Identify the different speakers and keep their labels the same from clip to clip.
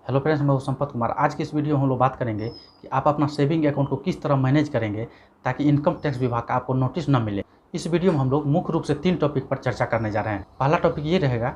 Speaker 1: Hello friends, मैं हूं संपत कुमार। आज की इस वीडियो में हम लोग बात करेंगे कि आप अपना सेविंग अकाउंट को किस तरह मैनेज करेंगे ताकि इनकम टैक्स विभाग का आपको नोटिस न मिले। इस वीडियो में हम लोग मुख्य रूप से 3 टॉपिक पर चर्चा करने जा रहे हैं। पहला टॉपिक ये रहेगा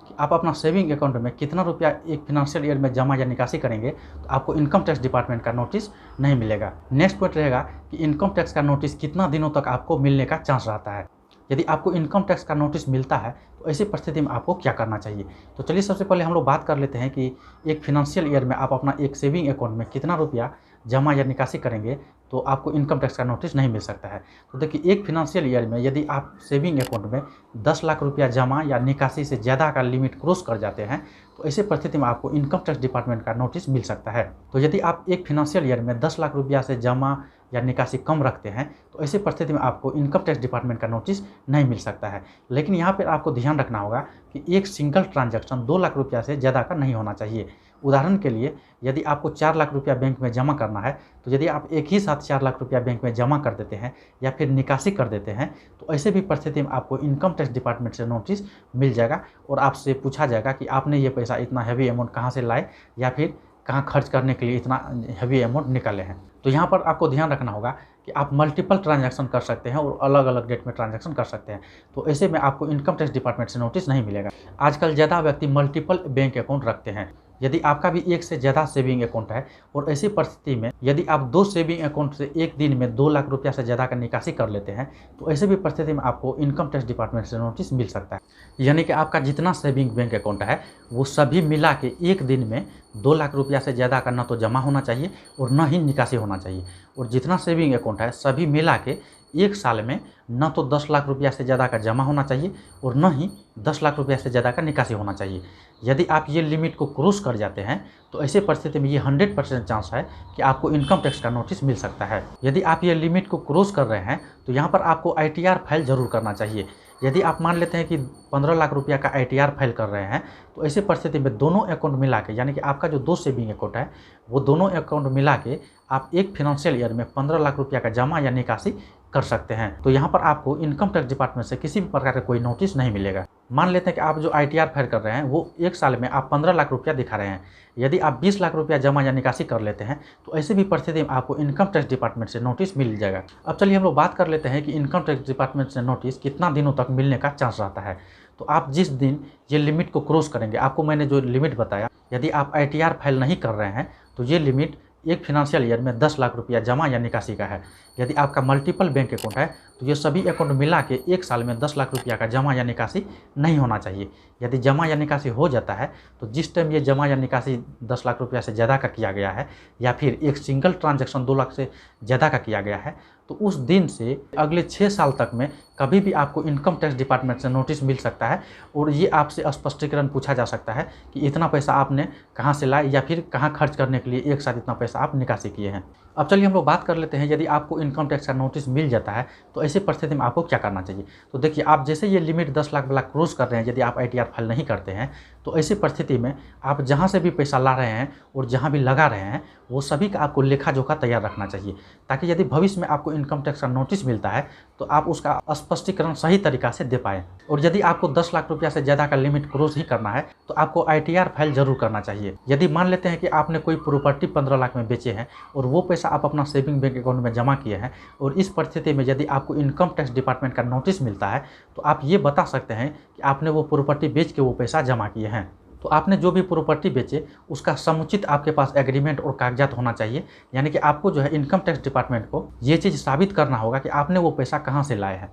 Speaker 1: कि आप अपना सेविंग अकाउंट में कितना रुपया एक फिनेंशियल ईयर में जमा या निकासी करेंगे तो आपको इनकम टैक्स डिपार्टमेंट का नोटिस नहीं मिलेगा। नेक्स्ट पॉइंट रहेगा कि इनकम टैक्स का नोटिस कितना दिनों तक आपको मिलने का चांस रहता है। यदि आपको इनकम टैक्स का नोटिस मिलता है तो ऐसी परिस्थिति में आपको क्या करना चाहिए। तो चलिए सबसे पहले हम लोग बात कर लेते हैं कि एक फिनेंशियल ईयर में आप अपना एक सेविंग अकाउंट में कितना रुपया जमा या निकासी करेंगे तो आपको इनकम टैक्स का नोटिस नहीं मिल सकता है। तो देखिए, एक फिनेंशियल ईयर में यदि आप सेविंग अकाउंट में 10 लाख रुपया जमा या निकासी से ज़्यादा का लिमिट क्रॉस कर जाते हैं तो ऐसे परिस्थिति में आपको इनकम टैक्स डिपार्टमेंट का नोटिस मिल सकता है। तो यदि आप एक फिनेंशियल ईयर में 10 लाख रुपया से जमा या निकासी कम रखते हैं तो ऐसी परिस्थिति में आपको इनकम टैक्स डिपार्टमेंट का नोटिस नहीं मिल सकता है। लेकिन यहाँ पर आपको ध्यान रखना होगा कि एक सिंगल ट्रांजैक्शन 2 लाख रुपया से ज़्यादा का नहीं होना चाहिए। उदाहरण के लिए, यदि आपको 4 लाख रुपया बैंक में जमा करना है तो यदि आप एक ही साथ 4 लाख रुपया बैंक में जमा कर देते हैं या फिर निकासी कर देते हैं तो ऐसे भी परिस्थिति में आपको इनकम टैक्स डिपार्टमेंट से नोटिस मिल जाएगा और आपसे पूछा जाएगा कि आपने ये पैसा इतना हैवी अमाउंट कहाँ से लाए या फिर कहाँ खर्च करने के लिए इतना हैवी अमाउंट निकाले हैं। तो यहाँ पर आपको ध्यान रखना होगा कि आप मल्टीपल ट्रांजैक्शन कर सकते हैं और अलग अलग डेट में ट्रांजैक्शन कर सकते हैं। तो ऐसे में आपको इनकम टैक्स डिपार्टमेंट से नोटिस नहीं मिलेगा। आजकल ज़्यादा व्यक्ति मल्टीपल बैंक अकाउंट रखते हैं। यदि आपका भी एक से ज़्यादा सेविंग अकाउंट है और ऐसी परिस्थिति में यदि आप 2 सेविंग अकाउंट से एक दिन में 2 लाख रुपया से ज़्यादा का निकासी कर लेते हैं तो ऐसे भी परिस्थिति में आपको इनकम टैक्स डिपार्टमेंट से नोटिस मिल सकता है। यानी कि आपका जितना सेविंग बैंक अकाउंट है वो सभी मिला के एक दिन में 2 लाख रुपया से ज़्यादा का न तो जमा होना चाहिए और न ही निकासी होना चाहिए। और जितना सेविंग अकाउंट है सभी मिला के एक साल में न तो 10 लाख रुपया से ज़्यादा का जमा होना चाहिए और न ही 10 लाख रुपया से ज़्यादा का निकासी होना चाहिए। यदि आप ये लिमिट को क्रॉस कर जाते हैं तो ऐसे परिस्थिति में ये 100% चांस है कि आपको इनकम टैक्स का नोटिस मिल सकता है। यदि आप ये लिमिट को क्रॉस कर रहे हैं तो यहाँ पर आपको ITR फाइल ज़रूर करना चाहिए। यदि आप मान लेते हैं कि 15 लाख रुपया का ITR फाइल कर रहे हैं तो ऐसे परिस्थिति में दोनों अकाउंट मिला के, यानी कि आपका जो 2 सेविंग अकाउंट है वो दोनों अकाउंट मिला के आप एक फिनेंशियल ईयर में 15 लाख रुपया का जमा या निकासी कर सकते हैं। तो यहाँ पर आपको इनकम टैक्स डिपार्टमेंट से किसी भी प्रकार का कोई नोटिस नहीं मिलेगा। मान लेते हैं कि आप जो ITR फाइल कर रहे हैं वो एक साल में आप 15 लाख रुपया दिखा रहे हैं। यदि आप 20 लाख रुपया जमा या निकासी कर लेते हैं तो ऐसे भी परिस्थिति में आपको इनकम टैक्स डिपार्टमेंट से नोटिस मिल जाएगा। अब चलिए हम लोग बात कर लेते हैं कि इनकम टैक्स डिपार्टमेंट से नोटिस कितना दिनों तक मिलने का चांस रहता है। तो आप जिस दिन ये लिमिट को क्रॉस करेंगे, आपको मैंने जो लिमिट बताया, यदि आप ITR फाइल नहीं कर रहे हैं तो ये लिमिट एक फिनेंशियल ईयर में 10 लाख रुपया जमा या निकासी का है। यदि आपका मल्टीपल बैंक अकाउंट है तो ये सभी अकाउंट मिला के एक साल में 10 लाख रुपया का जमा या निकासी नहीं होना चाहिए। यदि जमा या निकासी हो जाता है तो जिस टाइम ये जमा या निकासी 10 लाख रुपया से ज़्यादा का किया गया है या फिर एक सिंगल ट्रांजैक्शन 2 लाख से ज़्यादा का किया गया है तो उस दिन से अगले 6 साल तक में कभी भी आपको इनकम टैक्स डिपार्टमेंट से नोटिस मिल सकता है और ये आपसे स्पष्टीकरण पूछा जा सकता है कि इतना पैसा आपने कहाँ से लाए या फिर कहाँ खर्च करने के लिए एक साथ इतना पैसा आप निकासी किए हैं। अब चलिए हम लोग बात कर लेते हैं, यदि आपको इनकम टैक्स का नोटिस मिल जाता है तो ऐसी परिस्थिति में आपको क्या करना चाहिए। तो देखिए, आप जैसे ये लिमिट 10 लाख वाला क्रॉस कर रहे हैं, यदि आप ITR फाइल नहीं करते हैं तो ऐसी परिस्थिति में आप जहाँ से भी पैसा ला रहे हैं और जहाँ भी लगा रहे हैं वो सभी का आपको लेखा जोखा तैयार रखना चाहिए, ताकि यदि भविष्य में आपको इनकम टैक्स का नोटिस मिलता है तो आप उसका स्पष्टीकरण सही तरीक़ा से दे पाएँ। और यदि आपको 10 लाख रुपया से ज़्यादा का लिमिट क्रॉस ही करना है तो आपको ITR फाइल ज़रूर करना चाहिए। यदि मान लेते हैं कि आपने कोई प्रॉपर्टी 15 लाख में बेचे हैं और वो पैसा आप अपना सेविंग बैंक अकाउंट में जमा किए हैं और इस परिस्थिति में यदि आपको इनकम टैक्स डिपार्टमेंट का नोटिस मिलता है तो आप ये बता सकते हैं कि आपने वो प्रॉपर्टी बेच के वो पैसा जमा किए हैं। तो आपने जो भी प्रॉपर्टी बेचे उसका समुचित आपके पास एग्रीमेंट और कागजात होना चाहिए। यानी कि आपको जो है इनकम टैक्स डिपार्टमेंट को ये चीज़ साबित करना होगा कि आपने वो पैसा कहाँ से लाए हैं।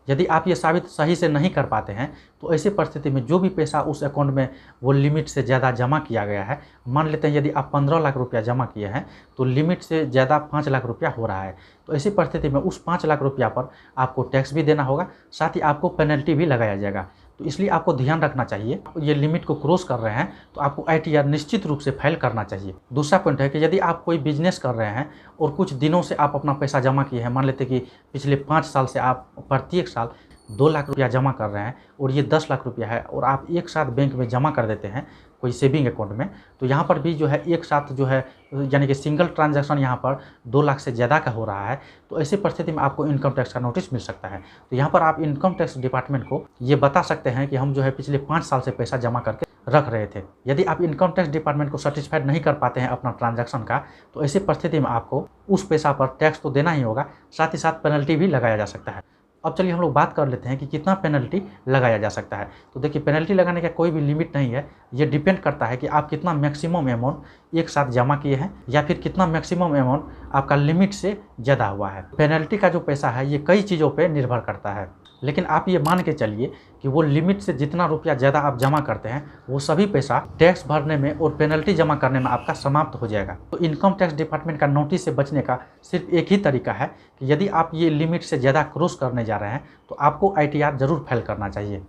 Speaker 1: यदि आप ये साबित सही से नहीं कर पाते हैं तो ऐसी परिस्थिति में जो भी पैसा उस अकाउंट में वो लिमिट से ज़्यादा जमा किया गया है, मान लेते हैं यदि आप 15 लाख रुपया जमा किए हैं तो लिमिट से ज़्यादा 5 लाख रुपया हो रहा है, तो ऐसी परिस्थिति में उस 5 लाख रुपया पर आपको टैक्स भी देना होगा, साथ ही आपको पेनल्टी भी लगाया जाएगा। तो इसलिए आपको ध्यान रखना चाहिए, ये लिमिट को क्रॉस कर रहे हैं तो आपको ITR निश्चित रूप से फाइल करना चाहिए। दूसरा पॉइंट है कि यदि आप कोई बिजनेस कर रहे हैं और कुछ दिनों से आप अपना पैसा जमा किए हैं, मान लेते कि पिछले 5 साल से आप प्रत्येक साल 2 लाख रुपया जमा कर रहे हैं और ये 10 लाख रुपया है और आप एक साथ बैंक में जमा कर देते हैं कोई सेविंग अकाउंट में, तो यहाँ पर भी जो है एक साथ जो है यानी कि सिंगल ट्रांजैक्शन यहाँ पर 2 लाख से ज़्यादा का हो रहा है, तो ऐसी परिस्थिति में आपको इनकम टैक्स का नोटिस मिल सकता है। तो यहाँ पर आप इनकम टैक्स डिपार्टमेंट को ये बता सकते हैं कि हम जो है पिछले 5 साल से पैसा जमा करके रख रहे थे। यदि आप इनकम टैक्स डिपार्टमेंट को सेटिस्फाइड नहीं कर पाते हैं अपना ट्रांजैक्शन का, तो ऐसी परिस्थिति में आपको उस पैसा पर टैक्स तो देना ही होगा, साथ ही साथ पेनल्टी भी लगाया जा सकता है। अब चलिए हम लोग बात कर लेते हैं कि कितना पेनल्टी लगाया जा सकता है। तो देखिए, पेनल्टी लगाने का कोई भी लिमिट नहीं है, ये डिपेंड करता है कि आप कितना मैक्सिमम अमाउंट एक साथ जमा किए हैं या फिर कितना मैक्सिमम अमाउंट आपका लिमिट से ज़्यादा हुआ है। पेनल्टी का जो पैसा है ये कई चीज़ों पर निर्भर करता है, लेकिन आप ये मान के चलिए कि वो लिमिट से जितना रुपया ज़्यादा आप जमा करते हैं वो सभी पैसा टैक्स भरने में और पेनल्टी जमा करने में आपका समाप्त हो जाएगा। तो इनकम टैक्स डिपार्टमेंट का नोटिस से बचने का सिर्फ एक ही तरीका है कि यदि आप ये लिमिट से ज़्यादा क्रॉस करने जा रहे हैं तो आपको ITR ज़रूर फाइल करना चाहिए।